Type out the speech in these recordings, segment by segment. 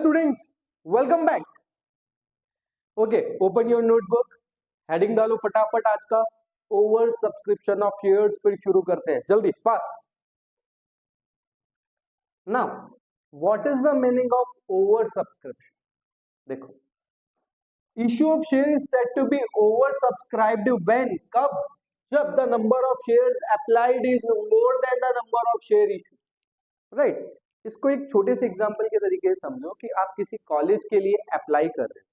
students, welcome back. Okay, open your notebook. Heading डालो फटाफट आज का ओवर सब्सक्रिप्शन ऑफ शेयर्स, फिर शुरू करते हैं जल्दी fast. Now what is the meaning of over subscription? देखो, issue of share is said to be over subscribed when, कब? जब the number of shares applied is more than the number of share issue. Right. इसको एक छोटे से example के तरीके से समझो कि आप किसी कॉलेज के लिए अप्लाई कर रहे हो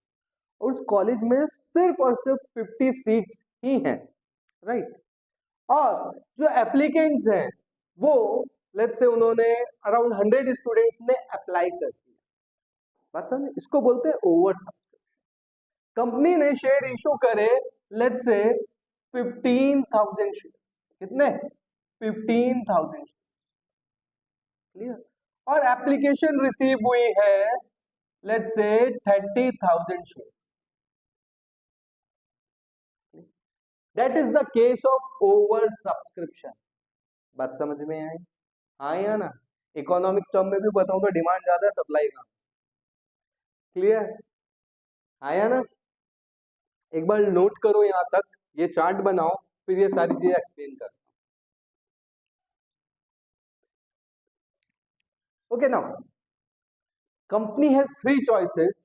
और उस कॉलेज में सिर्फ और सिर्फ 50 सीट्स ही हैं. राइट. और जो एप्लीकेंट्स हैं वो लेट्स से उन्होंने अराउंड 100 स्टूडेंट्स ने अप्लाई कर दिया. बात समझे? इसको बोलते हैं ओवर सब्सक्रिप्शन. कंपनी ने शेयर इशू करे लेट्स से 15,000 शेयर. कितने? 15,000. क्लियर? और एप्लीकेशन रिसीव हुई है let's say 30,000 share. That is the case of over subscription. बात समझ में आई? हाँ या ना? इकोनॉमिक्स टर्म में भी बताऊं तो डिमांड ज्यादा है, सप्लाई कम. क्लियर? हाँ या ना? एक बार नोट करो यहां तक, ये चार्ट बनाओ, फिर ये सारी चीजें एक्सप्लेन करता हूं. Okay, now company has 3 choices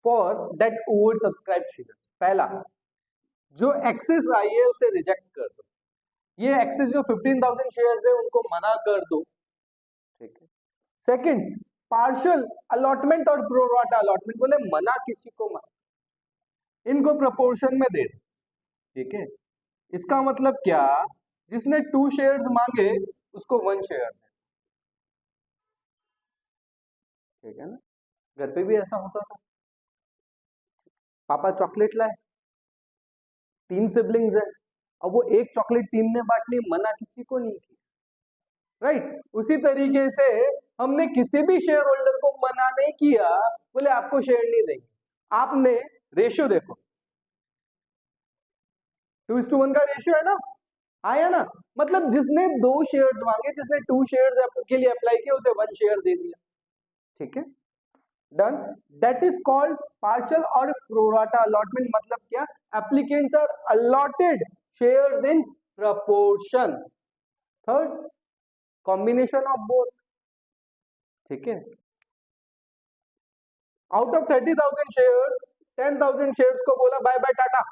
for that over subscribe shares. पहला, जो एक्सेस आई है उसे रिजेक्ट कर दो. ये एक्सेस जो 15,000 शेयर्स है उनको मना कर दो. ठीक है. सेकंड, पार्शियल अलॉटमेंट और प्रोराटा अलॉटमेंट. बोले मना किसी को मत, इनको प्रोपोर्शन में दे दो. ठीक है. इसका मतलब क्या? जिसने 2 शेयर्स मांगे उसको 1 शेयर दे. ठीक है ना? घर पे भी ऐसा होता था. पापा चॉकलेट लाए, 3 सिबलिंग्स है, अब वो एक चॉकलेट 3 ने बांटनी, मना किसी को नहीं की. राइट. उसी तरीके से हमने किसी भी शेयर होल्डर को मना नहीं किया, बोले आपको शेयर नहीं देंगे. आपने रेशियो देखो, 2:1 का रेशियो है ना, आया ना? मतलब जिसने 2 शेयर्स मांगे, जिसने 2 शेयर्स के लिए अप्लाई किया, उसे 1 शेयर दे दिया. ठीक है, done. That is called partial और प्रोराटा अलॉटमेंट. मतलब क्या? Applicants are allotted shares in proportion. Third, combination of both. ठीक है. आउट ऑफ 30,000 शेयर्स 10,000 शेयर्स को बोला बाय बाय टाटा,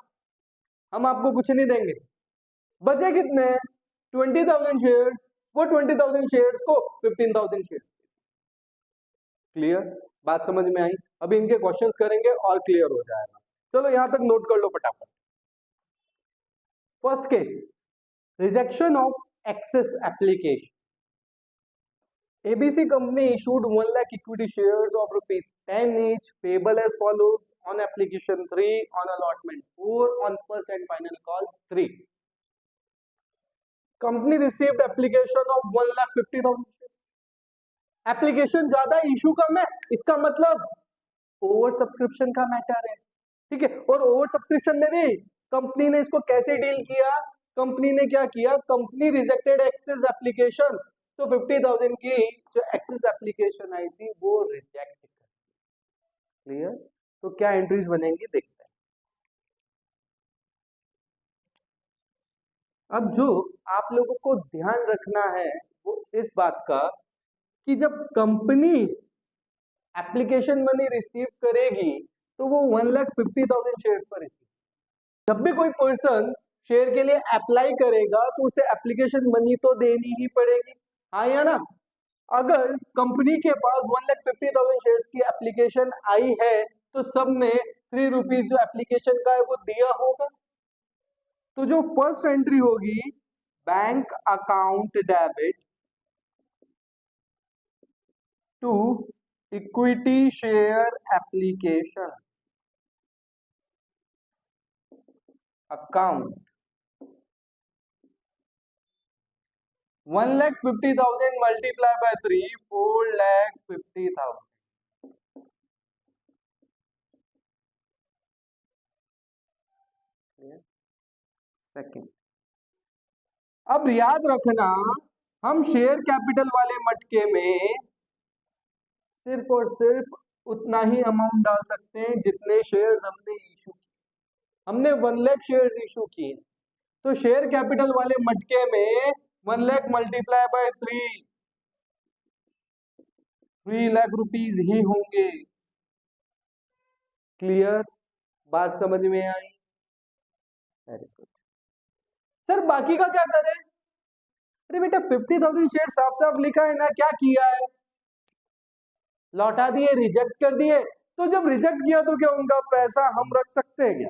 हम आपको कुछ नहीं देंगे. बचे कितने? 20,000 शेयर्स. वो 20,000 शेयर्स को 15,000 शेयर्स. क्लियर? बात समझ में आई? अभी इनके क्वेश्चंस करेंगे और क्लियर हो जाएगा. चलो यहां तक नोट कर लो फटाफट. First case, rejection of excess application. ABC company issued 1 lakh equity shares of ₹10 each, payable as follows: on application 3, on allotment 4, on first and final call 3. Company received application of 1,50,000 shares. Application ज्यादा, issue कम है. इसका मतलब over subscription का matter है. ठीक है. और over subscription में भी कंपनी ने इसको कैसे डील किया? कंपनी ने क्या किया? Company rejected excess application. तो 50,000 की जो एक्सेस एप्लीकेशन आई थी वो रिजेक्ट कर. क्लियर? तो क्या एंट्रीज बनेंगी देखते हैं. अब जो आप लोगों को ध्यान रखना है वो इस बात का कि जब कंपनी एप्लीकेशन मनी रिसीव करेगी तो वो 1,50,000 शेयर पर रिसीव. जब भी कोई पर्सन शेयर के लिए अप्लाई करेगा तो उसे एप्लीकेशन मनी तो देनी ही पड़ेगी. हाँ या ना? अगर कंपनी के पास 1,50,000 शेयर्स की एप्लीकेशन आई है तो सबने 3 रुपीज जो एप्लीकेशन का है वो दिया होगा. तो जो फर्स्ट एंट्री होगी, bank account debit to equity share application account. 1,50,000 multiplied by 3, 4,50,000. Second. अब याद रखना, हम शेयर कैपिटल वाले मटके में सिर्फ और सिर्फ उतना ही अमाउंट डाल सकते हैं जितने शेयर्स हमने इशू किए। हमने 1 लाख शेयर्स इशू किए, तो शेयर कैपिटल वाले मटके में 1 lakh multiply by 3 lakh rupees ही होंगे। क्लियर? बात समझ में आई? Very good sir. बाकी का क्या करें? अरे बेटा 50,000 शेयर साफ साफ लिखा है ना, क्या किया है? लौटा दिए, रिजेक्ट कर दिए। तो जब रिजेक्ट किया तो क्या उनका पैसा हम रख सकते हैं क्या?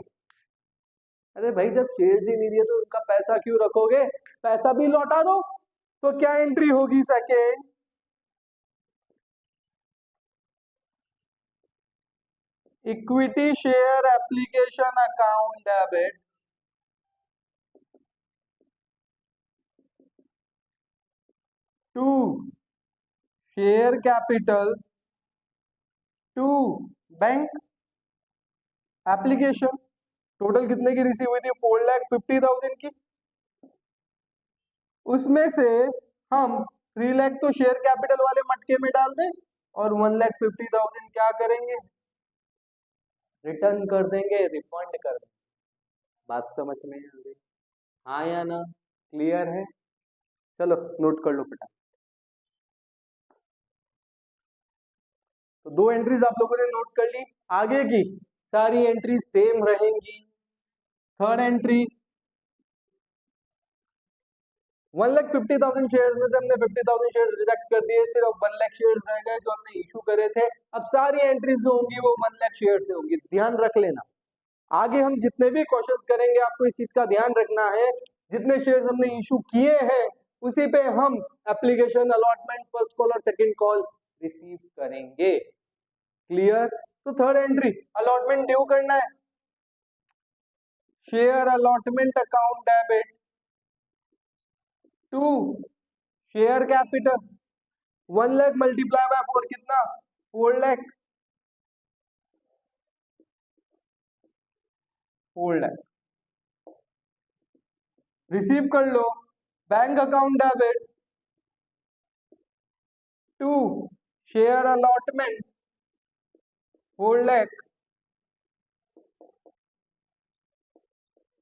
अरे भाई जब शेयर ही नहीं दिए तो उनका पैसा क्यों रखोगे? पैसा भी लौटा दो। तो क्या एंट्री होगी second? Equity share application account debit to share capital to bank application. Total कितने की रिसीव हुई थी? 4,50,000 की। उसमें से हम 3 लाख तो शेयर कैपिटल वाले मटके में डाल दें और 1,50,000 क्या करेंगे? रिटर्न कर देंगे, रिफंड कर देंगे। बात समझ में आ गई? हाँ या ना? क्लियर है? चलो नोट कर लो फटाफट। तो 2 एंट्रीज आप लोगों ने नोट कर ली। आगे की सारी एंट्री सेम रहेंगी। थर्ड एंट्री 1,50,000 शेयर्स में से हमने 50,000 शेयर्स रिजेक्ट कर दिए, सिर्फ 1 लाख शेयर्स रह गए जो हमने इशू करे थे। अब सारी एंट्रीज जो होंगी वो 1 लाख शेयर्स से होंगी। ध्यान रख लेना, आगे हम जितने भी क्वेश्चंस करेंगे आपको इस चीज का ध्यान रखना है, जितने शेयर्स हमने इशू किए हैं उसी पे हम एप्लीकेशन, अलॉटमेंट, फर्स्ट कॉल और सेकंड कॉल रिसीव करेंगे। क्लियर? तो थर्ड एंट्री अलॉटमेंट ड्यू करना है। Share allotment account debit to share capital 1 lakh multiply by 4 कितना? 4 लाख। 4 लाख रिसीव कर लो। Bank account debit to share allotment 4 lakh.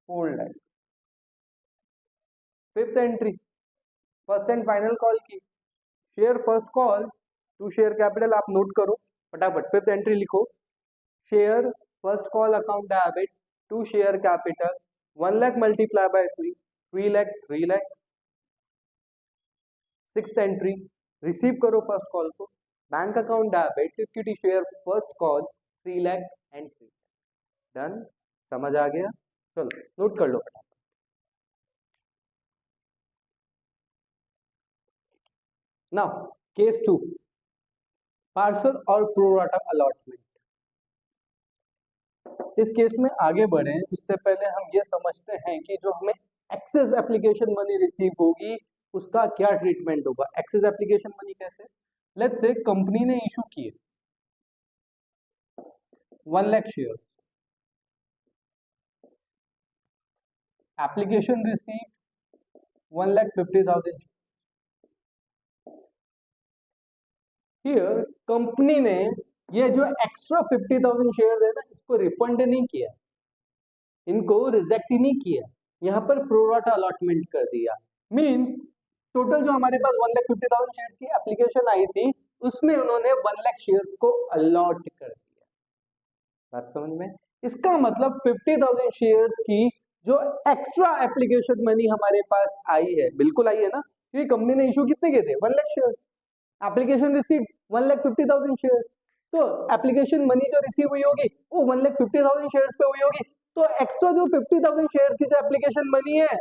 4 lakh. Fifth entry first and final call की। Share first call to share capital, आप note करो फटाफट। Fifth entry लिखो, share first call account debit to share capital 1 lakh multiply by 3 lakh 3 lakh. Sixth entry receive करो first call को, bank account debit equity share first call 3 lakh and 3। Done? समझ आ गया? चलो नोट कर लो। नाउ केस 2, पार्शल और प्रोराटा अलॉटमेंट। इस केस में आगे बढ़े उससे पहले हम ये समझते हैं कि जो हमें एक्सेस एप्लीकेशन मनी रिसीव होगी उसका क्या ट्रीटमेंट होगा। एक्सेस एप्लीकेशन मनी कैसे? लेट्स से कंपनी ने इशू किए 1 lakh share, application receive 1,50,000। Here company ने ये जो एक्स्ट्रा 50,000 शेयर है ना इसको रिफंड नहीं किया, इनको रिजेक्ट ही नहीं किया, यहाँ पर प्रोराटा अलॉटमेंट कर दिया। मींस टोटल जो हमारे पास 1,50,000 शेयर्स की एप्लीकेशन आई थी उसमें उन्होंने 1 लाख शेयर्स को अलॉट कर दिया। बात समझ में? इसका मतलब 50,000 शेयर्स की जो एक्स्ट्रा एप्लीकेशन मनी हमारे पास आई है, बिल्कुल आई है ना, क्योंकि कंपनी ने इशू कितने के थे? 1 lakh shares, application receive 1,50,000 shares. तो एप्लीकेशन मनी जो रिसीव हुई होगी वो 1,50,000 शेयर्स पे हुई होगी। तो एक्स्ट्रा जो 50,000 शेयर्स की जो एप्लीकेशन मनी है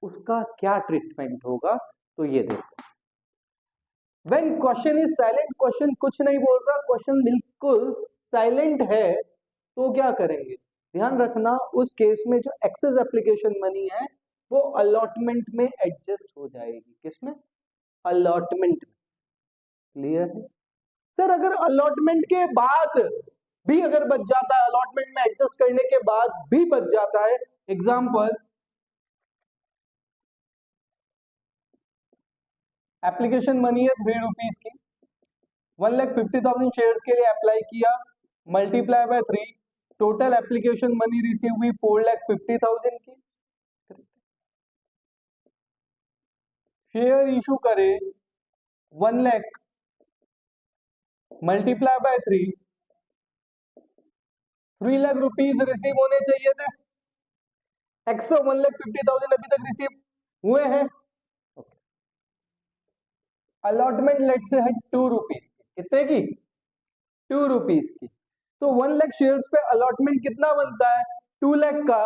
उसका क्या ट्रीटमेंट होगा? तो ये देखो, when question is silent, question कुछ नहीं बोल रहा, क्वेश्चन बिल्कुल साइलेंट है, तो क्या करेंगे? ध्यान रखना उस केस में जो एक्सेस एप्लीकेशन मनी है वो अलॉटमेंट में एडजस्ट हो जाएगी। किसमें? अलॉटमेंट में। क्लियर है? सर अगर अलॉटमेंट के बाद भी अगर बच जाता है, अलॉटमेंट में एडजस्ट करने के बाद भी बच जाता है, एग्जांपल एप्लीकेशन मनी है 3 रुपीज की, 1,50,000 शेयर्स के लिए अप्लाई किया, multiply by 3, total application money receive हुई 4,50,000 की। शेयर इशू करे 1 lakh, multiply by 3 lakh rupees receive होने चाहिए थे। एक्स्ट्रा 1,50,000 अभी तक रिसीव हुए हैं। अलॉटमेंट लेट से है 2 रुपीज, कितने की? 2 रुपीज की। तो 1 लाख शेयर्स पे अलॉटमेंट कितना बनता है? 2 लाख का।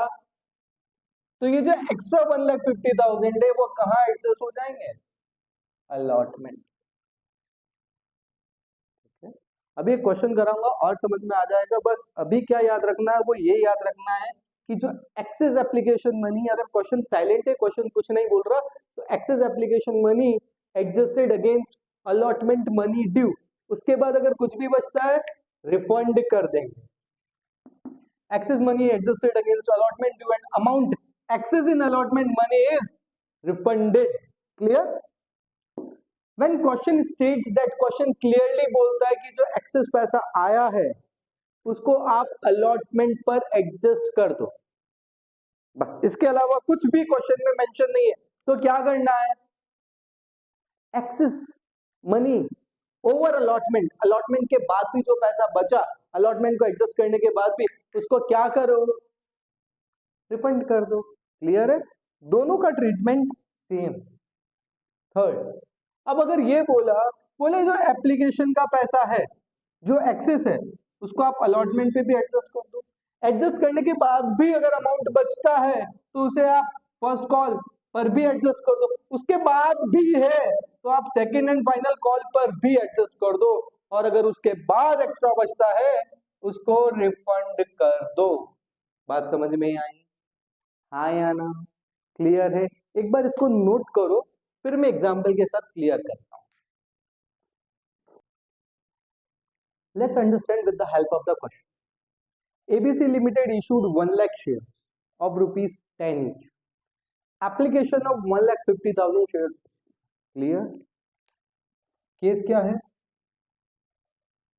तो ये जो एक्स्ट्रा 1,50,000 है वो कहाँ एडजस्ट हो जाएंगे? अलॉटमेंट। अभी एक क्वेश्चन कराऊंगा और समझ में आ जाएगा। बस अभी क्या याद रखना है, वो ये याद रखना है कि जो एक्सेस एप्लीकेशन मनी, अगर क्वेश्चन साइलेंट है, क्वेश्चन कुछ नहीं बोल रहा, तो excess application money adjusted against allotment money due, उसके बाद अगर कुछ भी बचता है रिफंड कर देंगे। Excess money adjusted against allotment due and amount access in allotment money is refunded. Clear? When question states that, question clearly बोलता है कि जो एक्सेस पैसा आया है उसको आप अलॉटमेंट पर एडजस्ट कर दो, बस। इसके अलावा कुछ भी क्वेश्चन में मेंशन नहीं है। तो क्या करना है? Excess money over allotment, allotment के बाद भी जो पैसा बचा, अलॉटमेंट को एडजस्ट करने के बाद भी, उसको क्या करो? रिफंड कर दो। क्लियर है? दोनों का ट्रीटमेंट सेम। थर्ड, अब अगर ये बोले जो एप्लीकेशन का पैसा है, जो एक्सेस है, उसको आप अलॉटमेंट पे भी एडजस्ट कर दो। एडजस्ट करने के बाद भी अगर अमाउंट बचता है तो उसे आप फर्स्ट कॉल पर भी एडजस्ट कर दो। उसके बाद भी है तो आप सेकेंड एंड फाइनल कॉल पर भी एडजस्ट कर दो। और अगर उसके बाद एक्स्ट्रा बचता है उसको रिफंड कर दो। बात समझ में आई? हाँ या ना? क्लियर है? एक बार इसको नोट करो, फिर मैं एग्जाम्पल के साथ क्लियर करता हूं। Let's understand with the help of the question. ABC limited issued 1 lakh share of ₹10 each. Application of 1,50,000 shares. Clear? Case क्या है?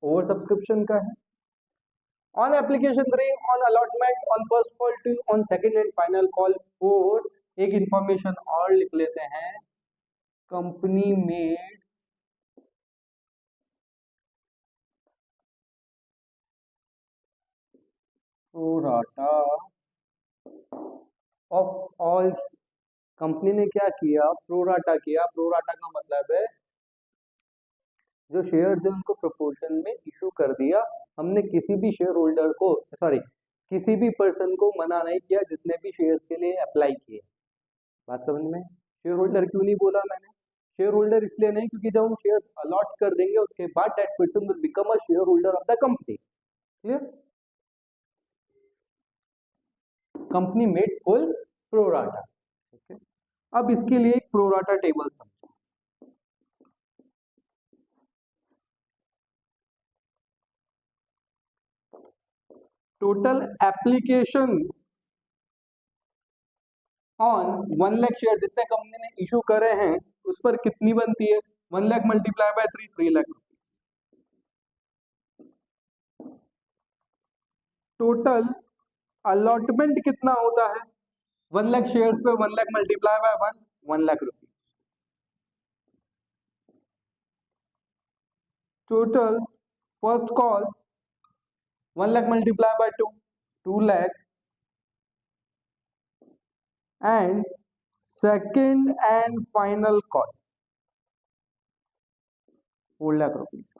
ओवर सब्सक्रिप्शन का है। On application 3, on allotment, on first call 2, on second and final call 4, एक information और लिख लेते हैं, company made pro rata of all. Company ने क्या किया? प्रोराटा किया। प्रोराटा का मतलब है जो शेयर्स है उनको प्रोपोर्शन में इशू कर दिया। हमने किसी भी शेयर होल्डर को, सॉरी, किसी भी पर्सन को मना नहीं किया जिसने भी शेयर्स के लिए अप्लाई किए। बात समझ में? शेयर होल्डर क्यों नहीं बोला मैंने? शेयर होल्डर इसलिए नहीं क्योंकि जब हम शेयर्स अलॉट कर देंगे उसके बाद that person will become a share holder of the company. Clear? Company made full pro rata. Okay, अब इसके लिए एक प्रोराटा टेबल समझो। Total application on 1 lakh share जितने कंपनी ने इशू करे हैं उस पर कितनी बनती है? 1 lakh multiply by 3 lakh rupees. Total allotment कितना होता है? 1 लाख शेयर्स पे 1 lakh multiply bye 1 lakh rupees. Total first call 1 lakh multiply bye 2 lakh, and second and final call 4 lakh rupees.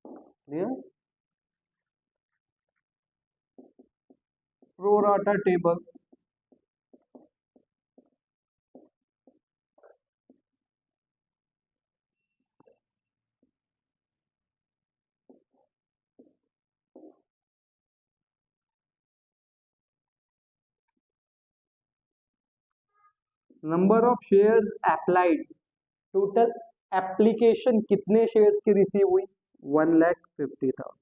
Clear? Pro rata table number of shares applied, total application कितने शेयर्स की रिसीव हुई? 1,50,000।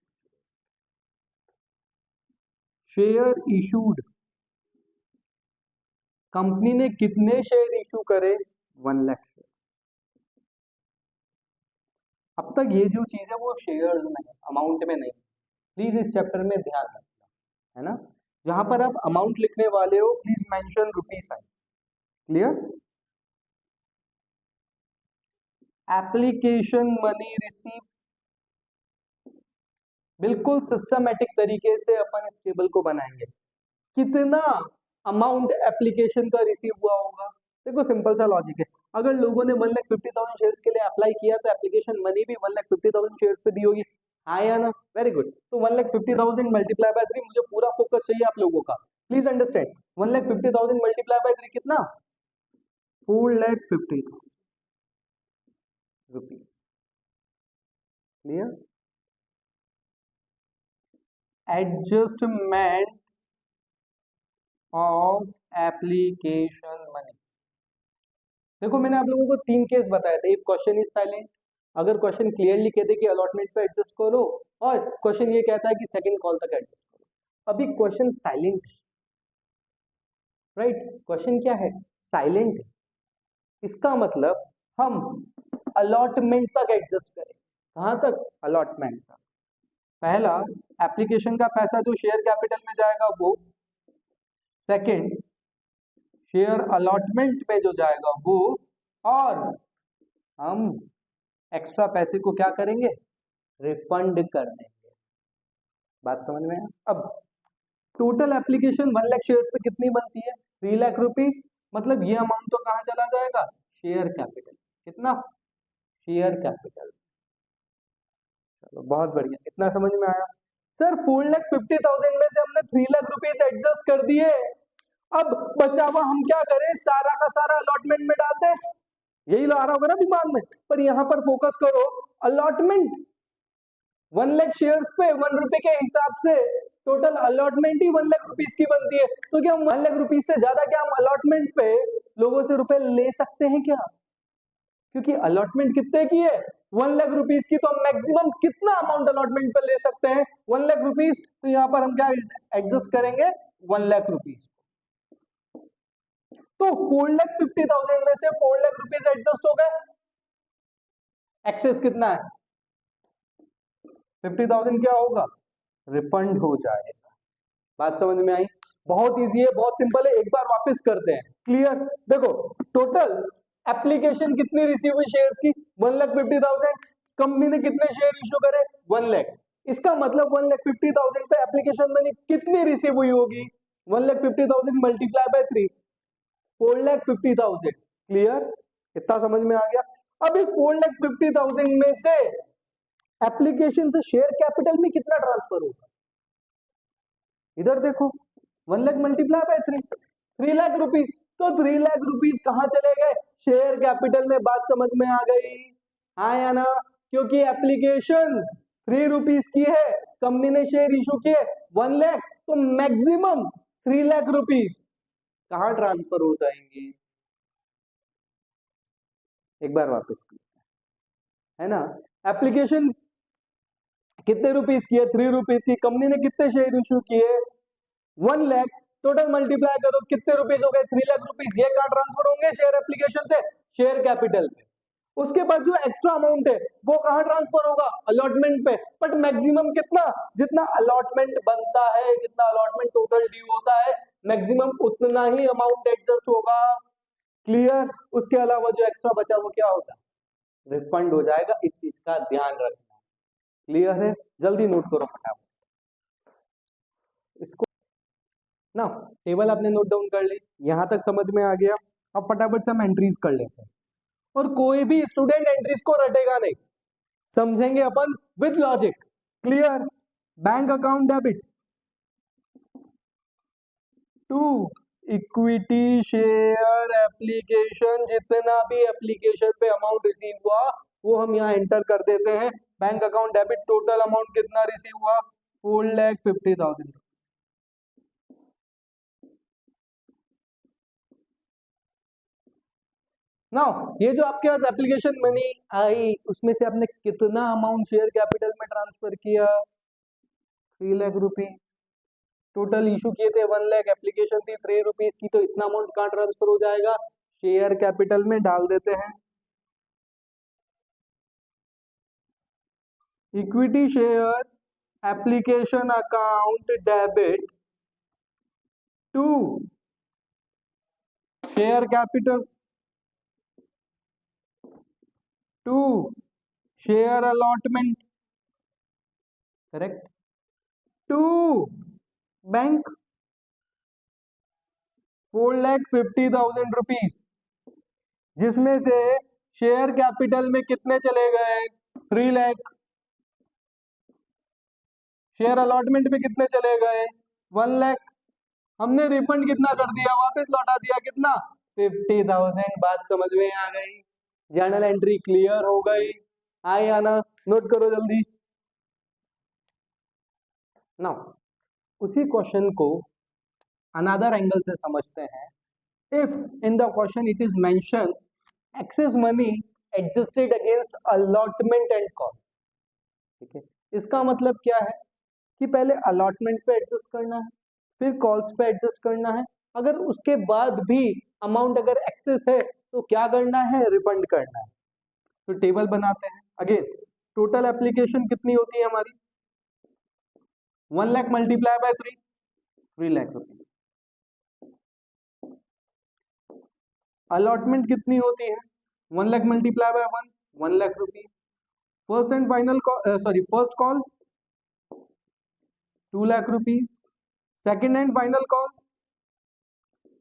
Share issued, company ने कितने share issue करे? 1 lakh share. अब तक ये जो चीज है वो शेयर्स में है, अमाउंट में नहीं। प्लीज इस चैप्टर में ध्यान रखना, है ना। जहां पर आप अमाउंट लिखने वाले हो please mention rupees sign. Clear. Application money receive, बिल्कुल सिस्टमेटिक तरीके से अपन इस टेबल को बनाएंगे। कितना अमाउंट एप्लीकेशन का रिसीव हुआ होगा। देखो सिंपल सा लॉजिक है, अगर लोगों ने 1,50,000 शेयर्स के लिए अप्लाई किया तो एप्लीकेशन मनी भी 1,50,000 शेयर्स पे दी होगी, हाँ या ना। Very good. तो 1,50,000 मल्टीप्लाई बाय 3, मुझे पूरा फोकस चाहिए आप लोगों का, प्लीज अंडरस्टैंड। 1,50,000 मल्टीप्लाई बाय 3 कितना, 4,50,000 rupees. Clear. Adjustment of application money. देखो मैंने आप लोगों को 3 केस बताए थे, एक क्वेश्चन इज साइलेंट, अगर क्वेश्चन क्लियरली कहते कि अलॉटमेंट पे एडजस्ट करो, और क्वेश्चन ये कहता है कि सेकंड कॉल तक एडजस्ट करो। अभी क्वेश्चन साइलेंट, राइट, क्वेश्चन क्या है, साइलेंट। इसका मतलब हम अलॉटमेंट तक एडजस्ट करें। कहां तक, अलॉटमेंट तक। पहला, एप्लीकेशन का पैसा जो शेयर कैपिटल में जाएगा वो, सेकंड शेयर अलॉटमेंट पे जो जाएगा वो, और हम एक्स्ट्रा पैसे को क्या करेंगे, रिफंड कर देंगे। बात समझ में आया। अब टोटल एप्लीकेशन 1 लाख शेयर्स पे कितनी बनती है, 3 लाख रुपीस, मतलब ये अमाउंट तो कहां चला जाएगा, शेयर कैपिटल। कितना, शेयर कैपिटल। चलो बहुत बढ़िया, इतना समझ में आया। सर 4,50,000 में से हमने 3 लाख रुपीस एडजस्ट कर दिए, अब बचा हुआ हम क्या करें, सारा का सारा अलॉटमेंट में डाल दें, यही आ रहा होगा ना दिमाग में। पर यहां पर फोकस करो, अलॉटमेंट 1 लाख शेयर्स पे 1 रुपए के हिसाब से टोटल अलॉटमेंट ही 1 लाख रुपीस की बनती है। तो क्या 1 लाख रुपीस से ज्यादा क्या हम अलॉटमेंट पे लोगों से रुपए ले सकते हैं क्या, क्योंकि अलॉटमेंट कितने की है, 1 लाख रुपीस की, तो हम मैक्सिमम कितना अमाउंट अलॉटमेंट पे ले सकते हैं, 1 लाख रुपीस। तो यहां पर हम क्या एडजस्ट करेंगे, 1 लाख रुपीस। तो 4,50,000 में से 4 लाख रुपीस एडजस्ट हो गए, एक्सेस कितना है 50,000, क्या होगा, रिफंड हो जाएगा। बात समझ में आई, बहुत इजी है, बहुत सिंपल है, एक बार वापस करते हैं। क्लियर। देखो टोटल एप्लीकेशन कितनी रिसीव हुई शेयर्स की, 1,50,000, कंपनी ने कितने शेयर इश्यू करे, 1 लाख। इसका मतलब 1,50,000 पे एप्लीकेशन मनी कितनी रिसीव हुई होगी, 1,50,000 मल्टीप्लाई बाय 3, 4,50,000। क्लियर, इतना समझ में आ गया। अब इस 4,50,000 में से एप्लीकेशन से शेयर कैपिटल में कितना ट्रांसफर होगा, इधर देखो 1 lakh multiply by 3 lakh rupees. तो 3 लाख रुपीस कहां चले गए, शेयर कैपिटल में। बात समझ में आ गई, हाँ या ना। क्योंकि एप्लीकेशन 3 रुपीस की है, कंपनी ने शेयर इशू किए 1 लाख, तो मैक्सिमम 3 लाख रुपीस कहां ट्रांसफर हो जाएंगे, एक बार वापस है ना। एप्लीकेशन कितने रुपीस की है, 3 रुपीस की, कंपनी ने कितने शेयर इशू किए 1 लाख, टोटल मल्टीप्लाई करो कितने रुपीस हो गए, 3 लाख रुपीस। ये कहां ट्रांसफर होंगे, शेयर एप्लीकेशन से शेयर कैपिटल पे। उसके बाद जो एक्स्ट्रा अमाउंट है वो कहां ट्रांसफर होगा, अलॉटमेंट पे। बट मैक्सिमम कितना, जितना अलॉटमेंट बनता है, जितना अलॉटमेंट टोटल ड्यू होता है, मैक्सिमम उतना ही अमाउंट एडजस्ट होगा। क्लियर। उसके अलावा जो एक्स्ट्रा बचा वो क्या होगा, रिफंड हो जाएगा। इस चीज का ध्यान रखना। क्लियर है, जल्दी नोट करो फटाफट इसको ना। टेबल आपने नोट डाउन कर ली, यहां तक समझ में आ गया। अब फटाफट से हम एंट्रीज कर लेते हैं, और कोई भी स्टूडेंट एंट्रीज को रटेगा नहीं, समझेंगे अपन with logic. Clear. Bank account debit to equity share application, जितना भी एप्लीकेशन पे अमाउंट रिसीव हुआ वो हम यहाँ एंटर कर देते हैं। Bank account debit, total amount कितना रिसीव हुआ, 4,50,000। नाउ ये जो आपके पास एप्लीकेशन मनी आई, उसमें से आपने कितना अमाउंट शेयर कैपिटल में ट्रांसफर किया, 3 लाख रुपीज। टोटल इशू किए थे 1 लाख, एप्लीकेशन थी 3 रुपीज की, तो इतना अमाउंट कहाँ ट्रांसफर हो जाएगा, शेयर कैपिटल में डाल देते हैं। Equity share application account debit to share capital to share allotment, correct, to bank 4,50,000 rupees, जिसमें से शेयर कैपिटल में कितने चले गए 3 लाख, शेयर अलॉटमेंट में कितने चले गए 1 लाख, हमने रिफंड कितना कर दिया, वापस लौटा दिया कितना 50,000। बात समझ में आ गई, जर्नल एंट्री क्लियर हो गई, आए आना, नोट करो जल्दी। नाउ उसी क्वेश्चन को अनदर एंगल से समझते हैं। If in the question it is mention excess money adjusted against allotment and call, ठीक है, इसका मतलब क्या है कि पहले अलॉटमेंट पे एडजस्ट करना है, फिर कॉल्स पे एडजस्ट करना है, अगर उसके बाद भी अमाउंट अगर एक्सेस है तो क्या करना है, रिफंड करना है। तो टेबल बनाते हैं। अगेन टोटल एप्लीकेशन कितनी होती है हमारी 1 lakh multiply by 3 lakh rupees. Allotment कितनी होती है 1 lakh multiply bye 1 lakh rupees. First and final first call 2 lakh rupees, second and final call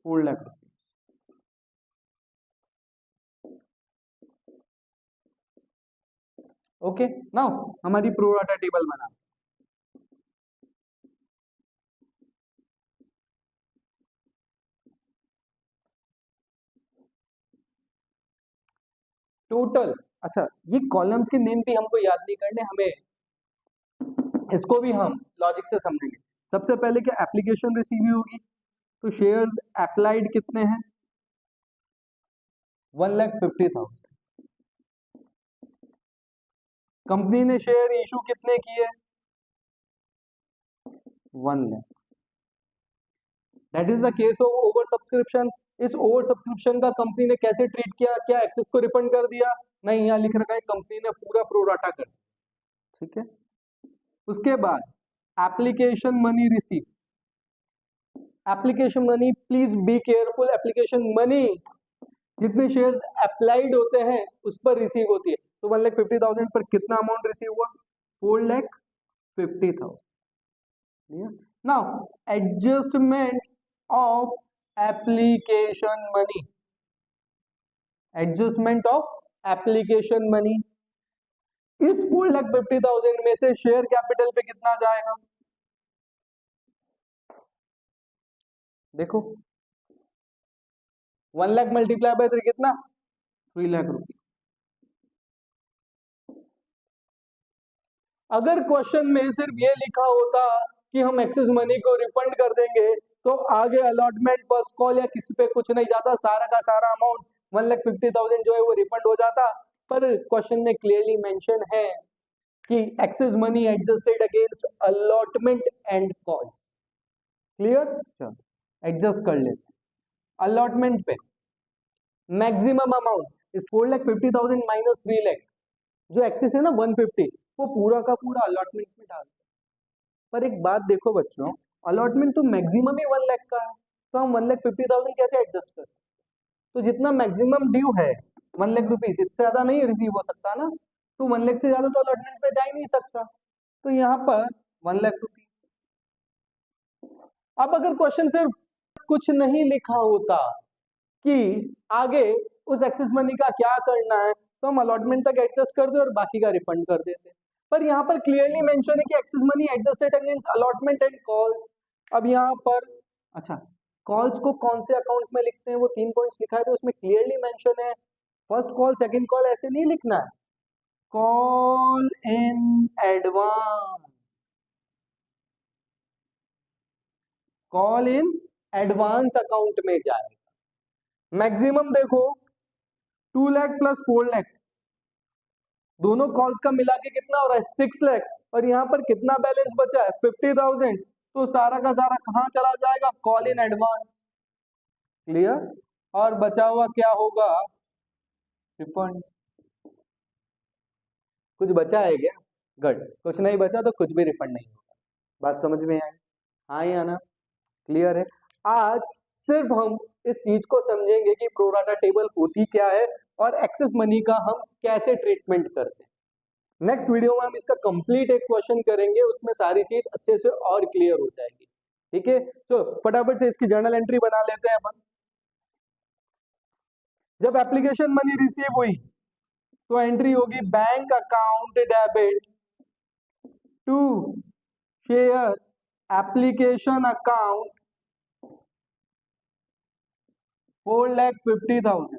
4 lakh rupees. Okay, now हमारी प्रो राटा टेबल बना। टोटल, अच्छा ये कॉलम्स के नेम भी हमको याद नहीं करने, हमें इसको भी हम लॉजिक से समझेंगे। सबसे पहले क्या एप्लीकेशन रिसीव होगी, तो शेयर्स अप्लाइड कितने हैं 1,50,000। कंपनी ने शेयर इशू कितने किए 1 lakh. That is the case of over subscription. इस ओवर सब्सक्रिप्शन का कंपनी ने कैसे ट्रीट किया, क्या एक्सेस को रिफंड कर दिया, नहीं, यहाँ लिख रखा है कंपनी ने पूरा प्रोराटा कर दिया, ठीक है। उसके बाद application money receive, application money, please be careful, application money जितने शेयर्स अप्लाइड होते हैं उस पर रिसीव होती है। तो 1,50,000 पर कितना अमाउंट रिसीव हुआ 4,50,000। Now adjustment of application money, adjustment of application money, इस 4,50,000 में से शेयर कैपिटल पे कितना जाएगा, देखो 1 लाख मल्टीप्लाई बाय 3 कितना 3 लाख रुपीज। अगर क्वेश्चन में सिर्फ ये लिखा होता कि हम एक्सेस मनी को रिफंड कर देंगे तो आगे अलॉटमेंट, फर्स्ट कॉल या किसी पे कुछ नहीं जाता, सारा का सारा अमाउंट 1,50,000 जो है वो रिफंड हो जाता। पर क्वेश्चन में क्लियरली मेंशन है कि excess money adjusted against allotment and call. Clear, चलो एडजस्ट कर लेते हैं। अलॉटमेंट पे मैक्सिमम अमाउंट इस 4,50,000 माइनस 3 लाख, जो एक्सेस है ना 150, वो पूरा का पूरा अलॉटमेंट में डाल। पर एक बात देखो बच्चों, अलॉटमेंट तो मैक्सिमम ही 1 लाख का है, तो हम 1,50,000 कैसे एडजस्ट करें। तो जितना मैक्सिमम ड्यू है 1 लाख रुपीज, इससे ज्यादा नहीं रिसीव हो सकता ना, तो 1 लाख से ज्यादा तो अलॉटमेंट पे जा ही नहीं सकता, तो यहाँ पर 1 लाख रुपीज। अब अगर क्वेश्चन सिर्फ कुछ नहीं लिखा होता कि आगे उस एक्सेस मनी का क्या करना है, तो हम अलॉटमेंट तक एडजस्ट कर दे और बाकी का रिफंड कर देते। पर यहाँ पर क्लियरली मेंशन है कि excess money adjusted against allotment and call. अब यहाँ पर अच्छा, कॉल्स को कौन से अकाउंट में लिखते हैं वो 3 पॉइंट्स लिखा है, तो उसमें क्लियरली मेंशन है फर्स्ट कॉल सेकंड कॉल ऐसे नहीं लिखना है, call in advance, call in advance account में जाएगा। मैक्सिमम देखो 2 लाख प्लस 4 लाख, दोनों कॉल्स का मिला के कितना हो रहा है 6 लाख, और यहाँ पर कितना बैलेंस बचा है 50,000, तो सारा का सारा कहाँ चला जाएगा कॉल इन एडवांस। क्लियर, और बचा हुआ क्या होगा रिफंड। कुछ बचा है क्या, गुड, कुछ नहीं बचा तो कुछ भी रिफंड नहीं होगा। बात समझ में आई? हाँ या ना? क्लियर है? आज सिर्फ हम इस चीज को समझेंगे कि प्रोराटा टेबल होती क्या है और एक्सेस मनी का हम कैसे ट्रीटमेंट करते हैं। नेक्स्ट वीडियो में हम इसका कंप्लीट एक क्वेश्चन करेंगे, उसमें सारी चीज अच्छे से और क्लियर हो जाएगी। ठीक है, तो फटाफट से इसकी जर्नल एंट्री बना लेते हैं अपन। जब एप्लीकेशन मनी रिसीव हुई तो एंट्री होगी bank account debit to share application account 4,50,000।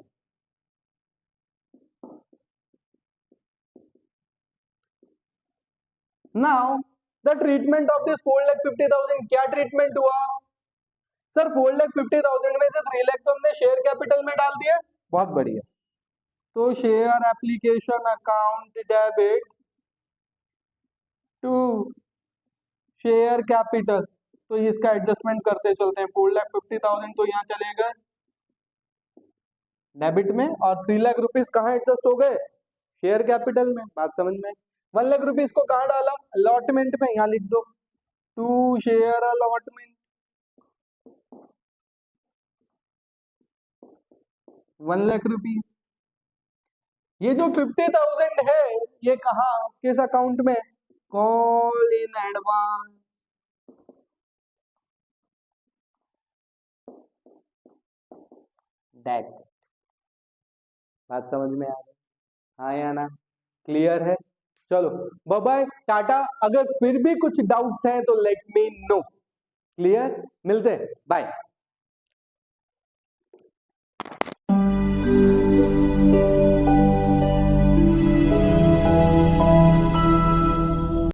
Now the treatment of this 4,50,000, क्या ट्रीटमेंट हुआ सर? 4,50,000 में से 3 लाख तो हमने शेयर कैपिटल में डाल दिया। बहुत बढ़िया, तो share application account debit to share capital, तो इसका एडजस्टमेंट करते चलते हैं। 4,50,000 तो यहाँ चलेगा डेबिट में, और 3 लाख रुपीज कहाँ एडजस्ट हो गए? शेयर कैपिटल में। बात समझ में? 1 लाख रुपीज को कहाँ डाला? अलॉटमेंट में, यहाँ लिख दो to share allotment 1 lakh rupees. ये जो 50,000 है ये कहाँ, किस अकाउंट में? Call in advance. That's it. बात समझ में आ रही? हाँ या ना? क्लियर है? चलो बाय बाय, टाटा। अगर फिर भी कुछ डाउट्स हैं तो लेट मी नो। क्लियर? मिलते हैं, बाय।